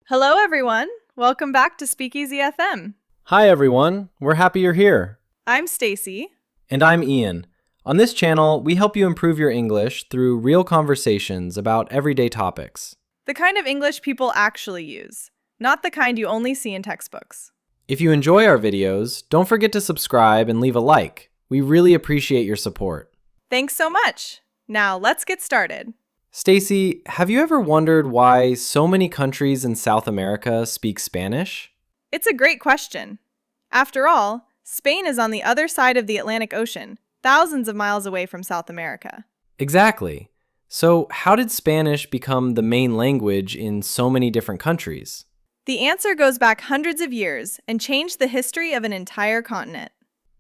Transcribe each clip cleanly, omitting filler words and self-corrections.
Hello, everyone. Welcome back to SpeakEasy FM. Hi everyone, we're happy you're here. I'm Stacy. And I'm Ian. On this channel, we help you improve your English through real conversations about everyday topics. The kind of English people actually use, not the kind you only see in textbooks. If you enjoy our videos, don't forget to subscribe and leave a like. We really appreciate your support. Thanks so much. Now, let's get started. Stacy, have you ever wondered why so many countries in South America speak Spanish? It's a great question. After all, Spain is on the other side of the Atlantic Ocean, thousands of miles away from South America. Exactly. So how did Spanish become the main language in so many different countries? The answer goes back hundreds of years and changed the history of an entire continent.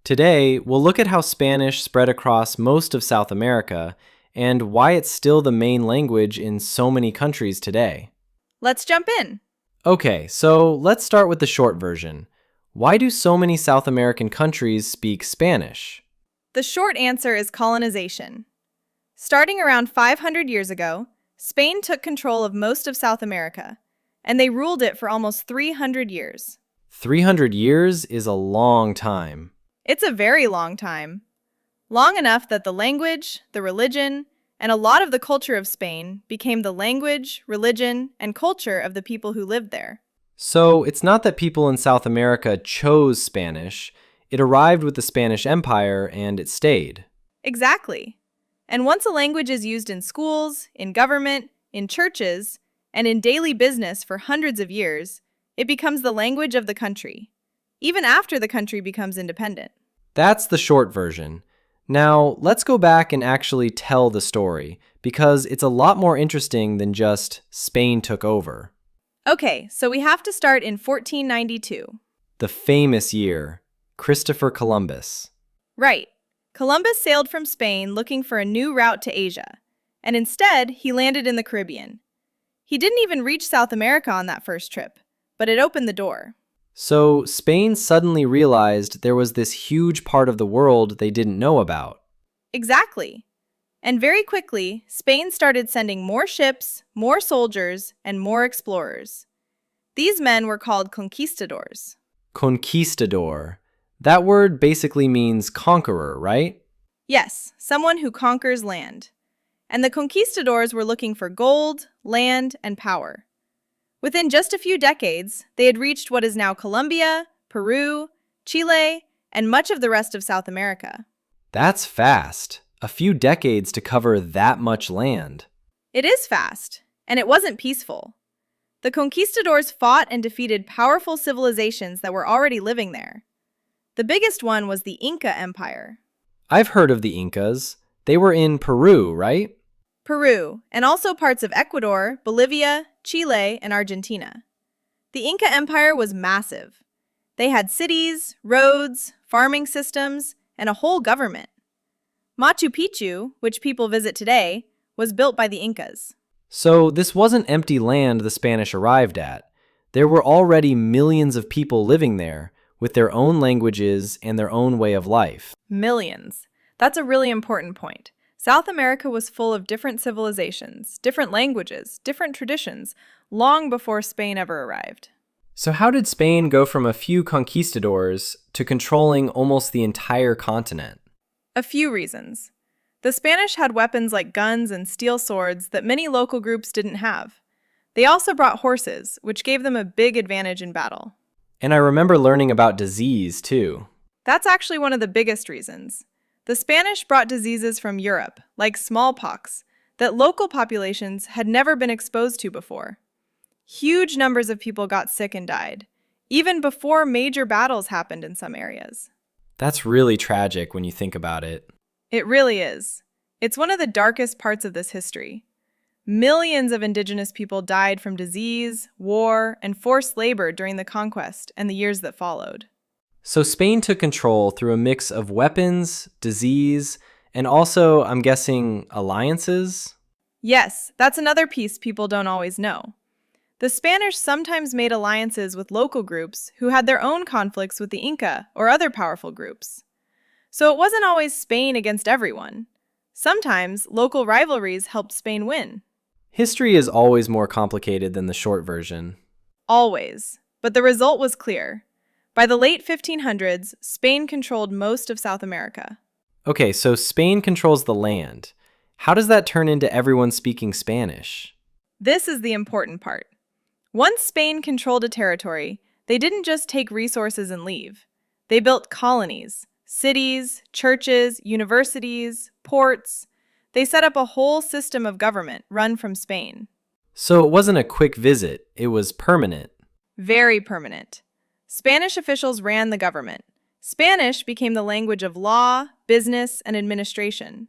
Today, we'll look at how Spanish spread across most of South America and why it's still the main language in so many countries today. Let's jump in. Okay, so let's start with the short version. Why do so many South American countries speak Spanish? The short answer is colonization. Starting around 500 years ago, Spain took control of most of South America, and they ruled it for almost 300 years. 300 years is a long time. It's a very long time. Long enough that the language, the religion, and a lot of the culture of Spain became the language, religion, and culture of the people who lived there. So it's not that people in South America chose Spanish. It arrived with the Spanish Empire and it stayed. Exactly. And once a language is used in schools, in government, in churches, and in daily business for hundreds of years, it becomes the language of the country, even after the country becomes independent. That's the short version. Now, let's go back and actually tell the story, because it's a lot more interesting than just Spain took over. Okay, so we have to start in 1492. The famous year, Christopher Columbus. Right. Columbus sailed from Spain looking for a new route to Asia, and instead, he landed in the Caribbean. He didn't even reach South America on that first trip, but it opened the door. So Spain suddenly realized there was this huge part of the world they didn't know about. Exactly. And very quickly, Spain started sending more ships, more soldiers, and more explorers. These men were called conquistadors. Conquistador. That word basically means conqueror, right? Yes, someone who conquers land. And the conquistadors were looking for gold, land, and power. Within just a few decades, they had reached what is now Colombia, Peru, Chile, and much of the rest of South America. That's fast. A few decades to cover that much land. It is fast, and it wasn't peaceful. The conquistadors fought and defeated powerful civilizations that were already living there. The biggest one was the Inca Empire. I've heard of the Incas. They were in Peru, right? Peru, and also parts of Ecuador, Bolivia, Chile, and Argentina. The Inca Empire was massive. They had cities, roads, farming systems, and a whole government. Machu Picchu, which people visit today, was built by the Incas. So this wasn't empty land the Spanish arrived at. There were already millions of people living there, with their own languages and their own way of life. Millions. That's a really important point. South America was full of different civilizations, different languages, different traditions, long before Spain ever arrived. So how did Spain go from a few conquistadors to controlling almost the entire continent? A few reasons. The Spanish had weapons like guns and steel swords that many local groups didn't have. They also brought horses, which gave them a big advantage in battle. And I remember learning about disease, too. That's actually one of the biggest reasons. The Spanish brought diseases from Europe, like smallpox, that local populations had never been exposed to before. Huge numbers of people got sick and died, even before major battles happened in some areas. That's really tragic when you think about it. It really is. It's one of the darkest parts of this history. Millions of indigenous people died from disease, war, and forced labor during the conquest and the years that followed. So Spain took control through a mix of weapons, disease, and also, I'm guessing, alliances? Yes, that's another piece people don't always know. The Spanish sometimes made alliances with local groups who had their own conflicts with the Inca or other powerful groups. So it wasn't always Spain against everyone. Sometimes local rivalries helped Spain win. History is always more complicated than the short version. Always. But the result was clear. By the late 1500s, Spain controlled most of South America. Okay, so Spain controls the land. How does that turn into everyone speaking Spanish? This is the important part. Once Spain controlled a territory, they didn't just take resources and leave. They built colonies, cities, churches, universities, ports. They set up a whole system of government run from Spain. So it wasn't a quick visit, it was permanent. Very permanent. Spanish officials ran the government. Spanish became the language of law, business, and administration.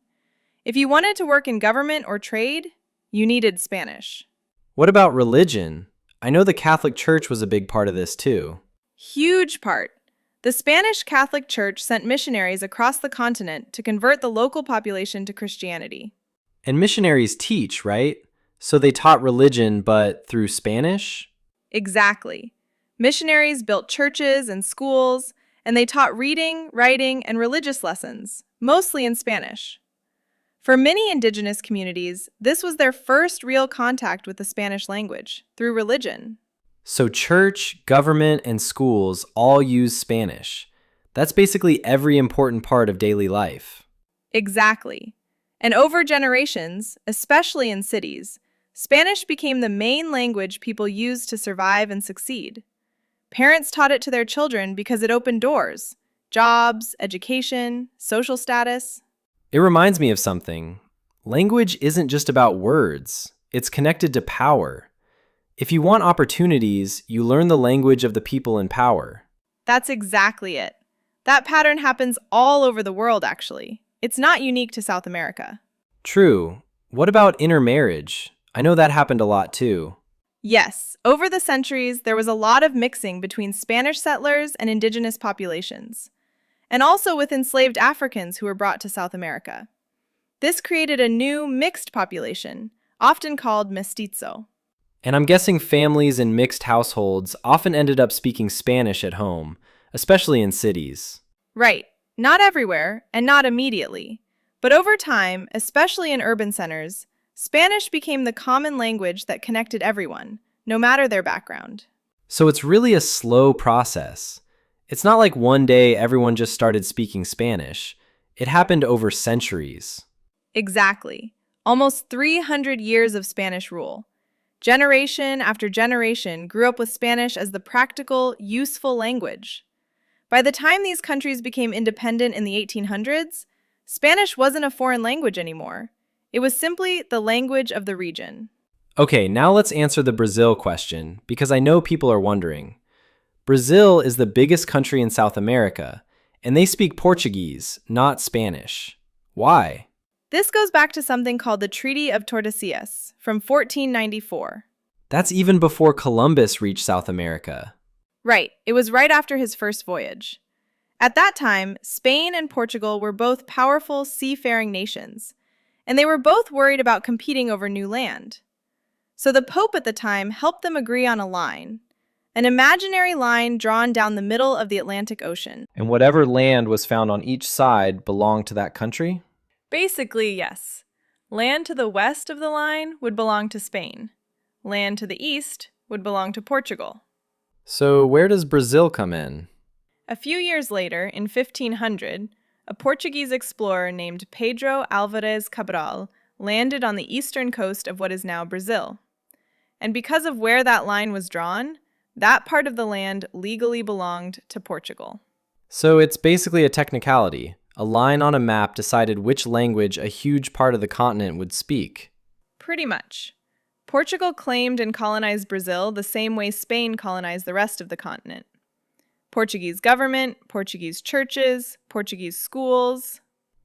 If you wanted to work in government or trade, you needed Spanish. What about religion? I know the Catholic Church was a big part of this too. Huge part. The Spanish Catholic Church sent missionaries across the continent to convert the local population to Christianity. And missionaries teach, right? So they taught religion, but through Spanish? Exactly. Missionaries built churches and schools, and they taught reading, writing, and religious lessons, mostly in Spanish. For many indigenous communities, this was their first real contact with the Spanish language, through religion. So church, government, and schools all use Spanish. That's basically every important part of daily life. Exactly. And over generations, especially in cities, Spanish became the main language people used to survive and succeed. Parents taught it to their children because it opened doors: jobs, education, social status. It reminds me of something. Language isn't just about words, it's connected to power. If you want opportunities, you learn the language of the people in power. That's exactly it. That pattern happens all over the world, actually. It's not unique to South America. True. What about intermarriage? I know that happened a lot too. Yes, over the centuries, there was a lot of mixing between Spanish settlers and indigenous populations, and also with enslaved Africans who were brought to South America. This created a new mixed population, often called mestizo. And I'm guessing families in mixed households often ended up speaking Spanish at home, especially in cities. Right, not everywhere, and not immediately. But over time, especially in urban centers, Spanish became the common language that connected everyone, no matter their background. So it's really a slow process. It's not like one day everyone just started speaking Spanish. It happened over centuries. Exactly. Almost 300 years of Spanish rule. Generation after generation grew up with Spanish as the practical, useful language. By the time these countries became independent in the 1800s, Spanish wasn't a foreign language anymore. It was simply the language of the region. Okay, now let's answer the Brazil question, because I know people are wondering. Brazil is the biggest country in South America, and they speak Portuguese, not Spanish. Why? This goes back to something called the Treaty of Tordesillas from 1494. That's even before Columbus reached South America. Right, it was right after his first voyage. At that time, Spain and Portugal were both powerful seafaring nations, and they were both worried about competing over new land. So the Pope at the time helped them agree on a line, an imaginary line drawn down the middle of the Atlantic Ocean. And whatever land was found on each side belonged to that country? Basically, yes. Land to the west of the line would belong to Spain. Land to the east would belong to Portugal. So where does Brazil come in? A few years later, in 1500, a Portuguese explorer named Pedro Álvares Cabral landed on the eastern coast of what is now Brazil. And because of where that line was drawn, that part of the land legally belonged to Portugal. So it's basically a technicality. A line on a map decided which language a huge part of the continent would speak. Pretty much. Portugal claimed and colonized Brazil the same way Spain colonized the rest of the continent. Portuguese government, Portuguese churches, Portuguese schools.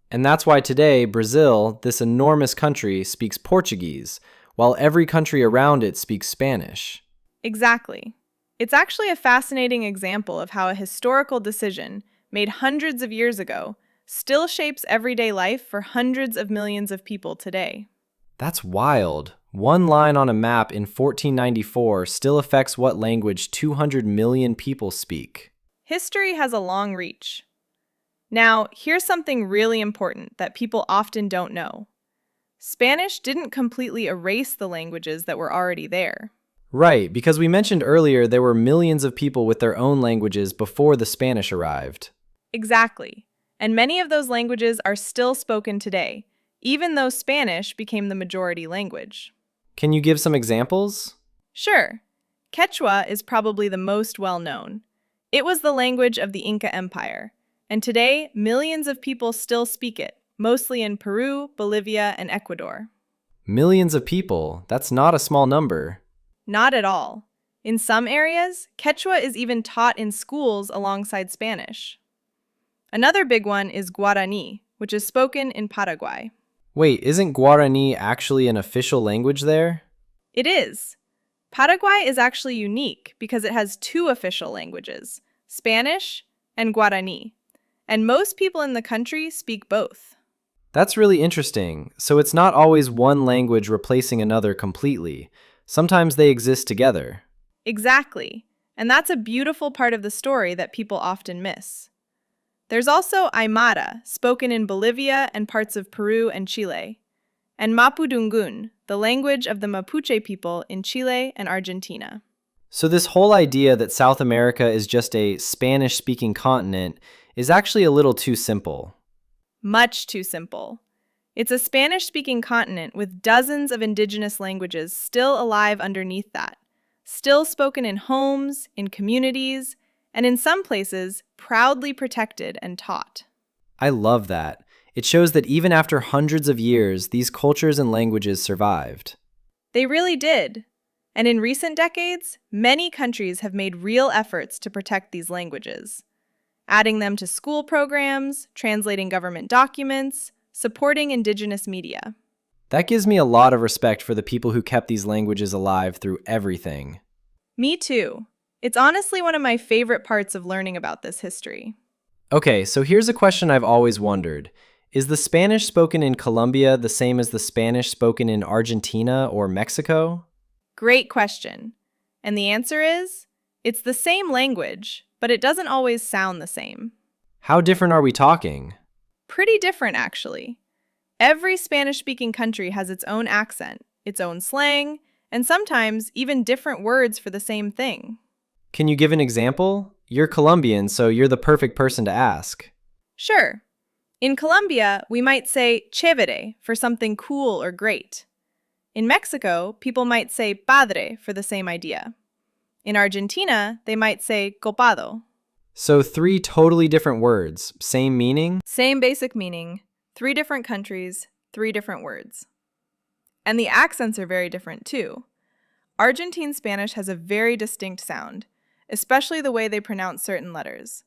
And that's why today, Brazil, this enormous country, speaks Portuguese, while every country around it speaks Spanish. Exactly. It's actually a fascinating example of how a historical decision made hundreds of years ago still shapes everyday life for hundreds of millions of people today. That's wild. One line on a map in 1494 still affects what language 200 million people speak. History has a long reach. Now, here's something really important that people often don't know. Spanish didn't completely erase the languages that were already there. Right, because we mentioned earlier there were millions of people with their own languages before the Spanish arrived. Exactly. And many of those languages are still spoken today, even though Spanish became the majority language. Can you give some examples? Sure, Quechua is probably the most well-known. It was the language of the Inca Empire, and today millions of people still speak it, mostly in Peru, Bolivia, and Ecuador. Millions of people. That's not a small number. Not at all. In some areas, Quechua is even taught in schools alongside Spanish. Another big one is Guarani, which is spoken in Paraguay. Wait, isn't Guarani actually an official language there? It is. Paraguay is actually unique because it has two official languages, Spanish and Guarani, and most people in the country speak both. That's really interesting. So it's not always one language replacing another completely. Sometimes they exist together. Exactly. And that's a beautiful part of the story that people often miss. There's also Aymara, spoken in Bolivia and parts of Peru and Chile, and Mapudungun, the language of the Mapuche people in Chile and Argentina. So this whole idea that South America is just a Spanish-speaking continent is actually a little too simple. Much too simple. It's a Spanish-speaking continent with dozens of indigenous languages still alive underneath that, still spoken in homes, in communities, and in some places, proudly protected and taught. I love that. It shows that even after hundreds of years, these cultures and languages survived. They really did. And in recent decades, many countries have made real efforts to protect these languages, adding them to school programs, translating government documents, supporting indigenous media. That gives me a lot of respect for the people who kept these languages alive through everything. Me too. It's honestly one of my favorite parts of learning about this history. Okay, so here's a question I've always wondered. Is the Spanish spoken in Colombia the same as the Spanish spoken in Argentina or Mexico? Great question. And the answer is, it's the same language, but it doesn't always sound the same. How different are we talking? Pretty different, actually. Every Spanish-speaking country has its own accent, its own slang, and sometimes even different words for the same thing. Can you give an example? You're Colombian, so you're the perfect person to ask. Sure. In Colombia, we might say chévere for something cool or great. In Mexico, people might say padre for the same idea. In Argentina, they might say copado. So 3 totally different words, same meaning? Same basic meaning, 3 different countries, 3 different words. And the accents are very different too. Argentine Spanish has a very distinct sound, especially the way they pronounce certain letters.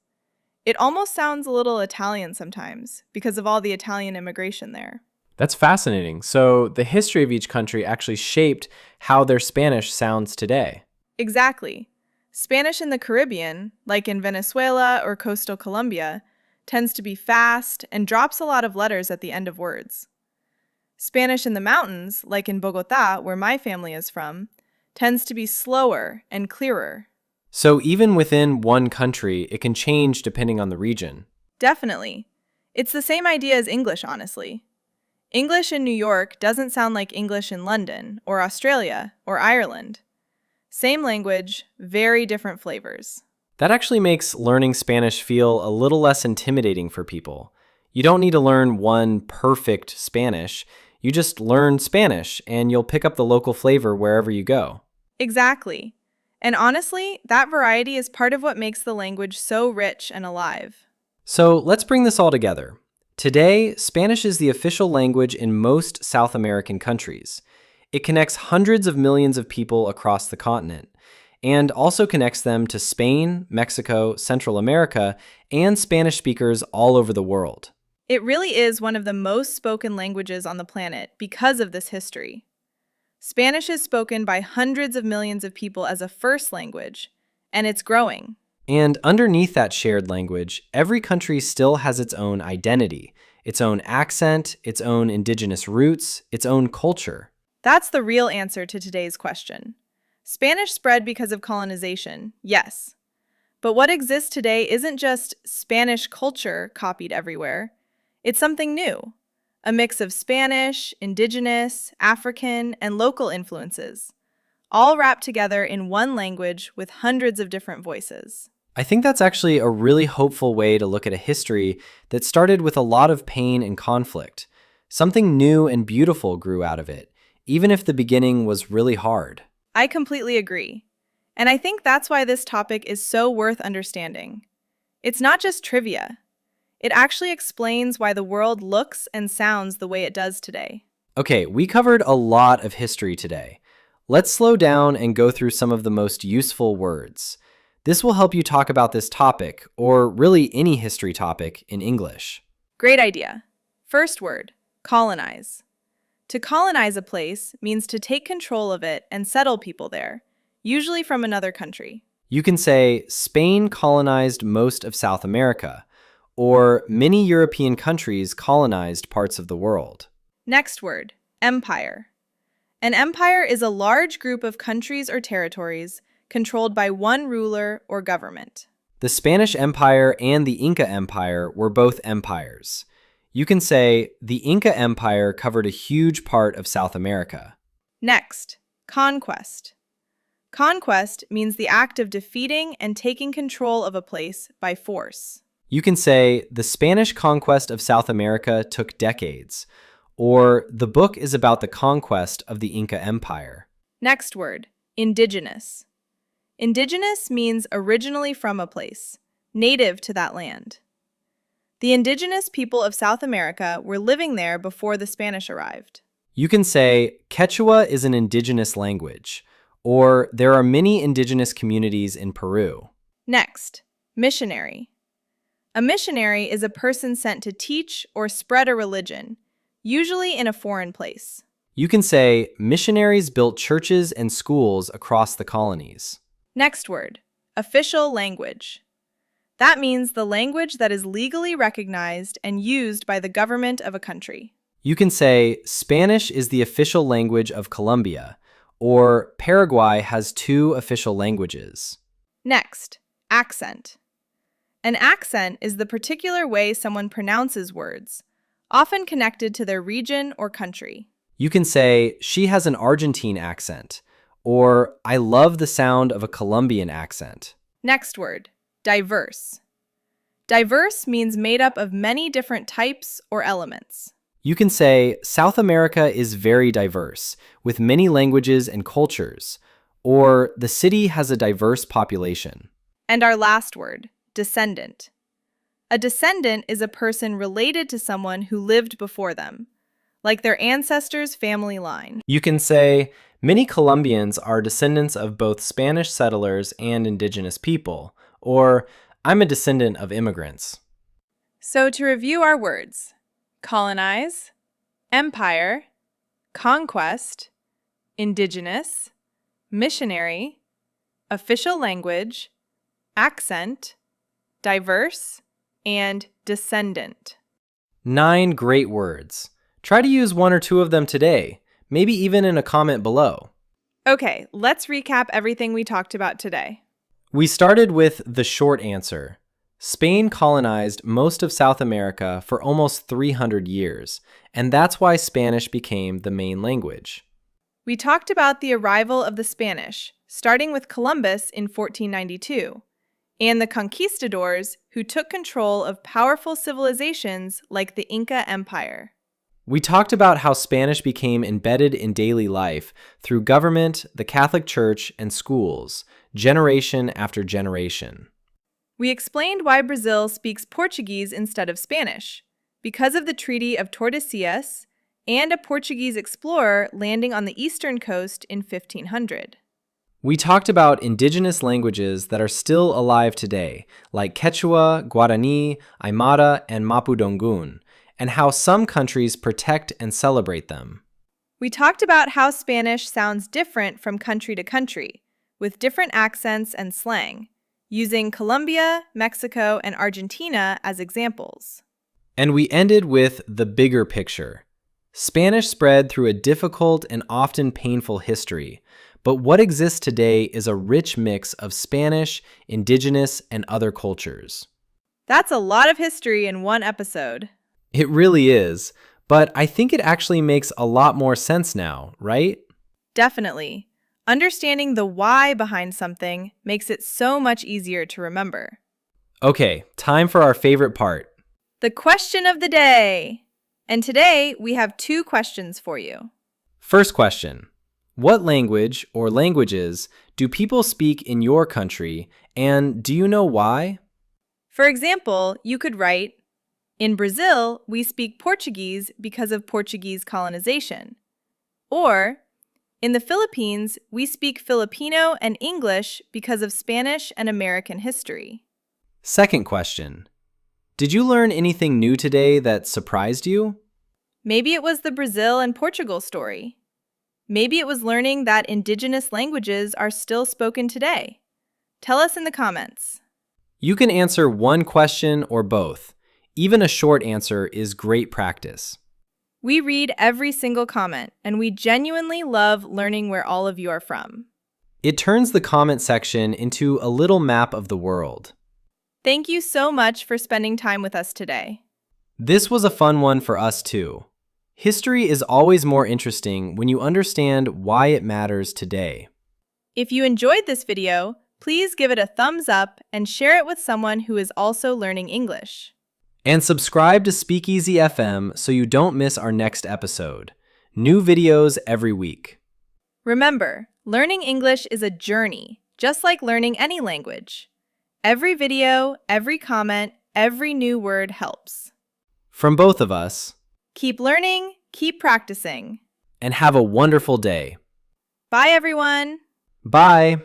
It almost sounds a little Italian sometimes because of all the Italian immigration there. That's fascinating. So the history of each country actually shaped how their Spanish sounds today. Exactly. Spanish in the Caribbean, like in Venezuela or coastal Colombia, tends to be fast and drops a lot of letters at the end of words. Spanish in the mountains, like in Bogotá, where my family is from, tends to be slower and clearer. So even within one country, it can change depending on the region. Definitely. It's the same idea as English, honestly. English in New York doesn't sound like English in London, or Australia, or Ireland. Same language, very different flavors. That actually makes learning Spanish feel a little less intimidating for people. You don't need to learn one perfect Spanish. You just learn Spanish, and you'll pick up the local flavor wherever you go. Exactly. And honestly, that variety is part of what makes the language so rich and alive. So let's bring this all together. Today, Spanish is the official language in most South American countries. It connects hundreds of millions of people across the continent, and also connects them to Spain, Mexico, Central America, and Spanish speakers all over the world. It really is one of the most spoken languages on the planet because of this history. Spanish is spoken by hundreds of millions of people as a first language, and it's growing. And underneath that shared language, every country still has its own identity, its own accent, its own indigenous roots, its own culture. That's the real answer to today's question. Spanish spread because of colonization, yes. But what exists today isn't just Spanish culture copied everywhere. It's something new. A mix of Spanish, indigenous, African, and local influences, all wrapped together in one language with hundreds of different voices. I think that's actually a really hopeful way to look at a history that started with a lot of pain and conflict. Something new and beautiful grew out of it, even if the beginning was really hard. I completely agree. And I think that's why this topic is so worth understanding. It's not just trivia. It actually explains why the world looks and sounds the way it does today. Okay, we covered a lot of history today. Let's slow down and go through some of the most useful words. This will help you talk about this topic, or really any history topic, in English. Great idea. First word, colonize. To colonize a place means to take control of it and settle people there, usually from another country. You can say, Spain colonized most of South America, or many European countries colonized parts of the world. Next word, empire. An empire is a large group of countries or territories controlled by one ruler or government. The Spanish Empire and the Inca Empire were both empires. You can say, the Inca Empire covered a huge part of South America. Next, conquest. Conquest means the act of defeating and taking control of a place by force. You can say, the Spanish conquest of South America took decades, or the book is about the conquest of the Inca Empire. Next word, indigenous. Indigenous means originally from a place, native to that land. The indigenous people of South America were living there before the Spanish arrived. You can say, Quechua is an indigenous language, or there are many indigenous communities in Peru. Next, missionary. A missionary is a person sent to teach or spread a religion, usually in a foreign place. You can say, missionaries built churches and schools across the colonies. Next word, official language. That means the language that is legally recognized and used by the government of a country. You can say, Spanish is the official language of Colombia, or Paraguay has 2 official languages. Next, accent. An accent is the particular way someone pronounces words, often connected to their region or country. You can say, she has an Argentine accent, or I love the sound of a Colombian accent. Next word, diverse. Diverse means made up of many different types or elements. You can say, South America is very diverse, with many languages and cultures, or the city has a diverse population. And our last word, descendant. A descendant is a person related to someone who lived before them, like their ancestors' family line. You can say, many Colombians are descendants of both Spanish settlers and indigenous people, or I'm a descendant of immigrants. So to review our words, colonize, empire, conquest, indigenous, missionary, official language, accent, diverse, and descendant. 9 great words. Try to use 1 or 2 of them today, maybe even in a comment below. Okay, let's recap everything we talked about today. We started with the short answer. Spain colonized most of South America for almost 300 years, and that's why Spanish became the main language. We talked about the arrival of the Spanish, starting with Columbus in 1492, and the conquistadors who took control of powerful civilizations like the Inca Empire. We talked about how Spanish became embedded in daily life through government, the Catholic Church, and schools, generation after generation. We explained why Brazil speaks Portuguese instead of Spanish, because of the Treaty of Tordesillas and a Portuguese explorer landing on the eastern coast in 1500. We talked about indigenous languages that are still alive today, like Quechua, Guarani, Aymara, and Mapudungun, and how some countries protect and celebrate them. We talked about how Spanish sounds different from country to country, with different accents and slang, using Colombia, Mexico, and Argentina as examples. And we ended with the bigger picture. Spanish spread through a difficult and often painful history, but what exists today is a rich mix of Spanish, indigenous, and other cultures. That's a lot of history in one episode. It really is, but I think it actually makes a lot more sense now, right? Definitely. Understanding the why behind something makes it so much easier to remember. Okay, time for our favorite part. The question of the day. And today we have 2 questions for you. First question. What language or languages do people speak in your country, and do you know why? For example, you could write, in Brazil, we speak Portuguese because of Portuguese colonization. Or, in the Philippines, we speak Filipino and English because of Spanish and American history. Second question. Did you learn anything new today that surprised you? Maybe it was the Brazil and Portugal story. Maybe it was learning that indigenous languages are still spoken today. Tell us in the comments. You can answer one question or both. Even a short answer is great practice. We read every single comment, and we genuinely love learning where all of you are from. It turns the comment section into a little map of the world. Thank you so much for spending time with us today. This was a fun one for us too. History is always more interesting when you understand why it matters today. If you enjoyed this video, please give it a thumbs up and share it with someone who is also learning English. And subscribe to SpeakEasy FM so you don't miss our next episode. New videos every week. Remember, learning English is a journey, just like learning any language. Every video, every comment, every new word helps. From both of us, Keep learning, keep practicing. and have a wonderful day. Bye, everyone! Bye!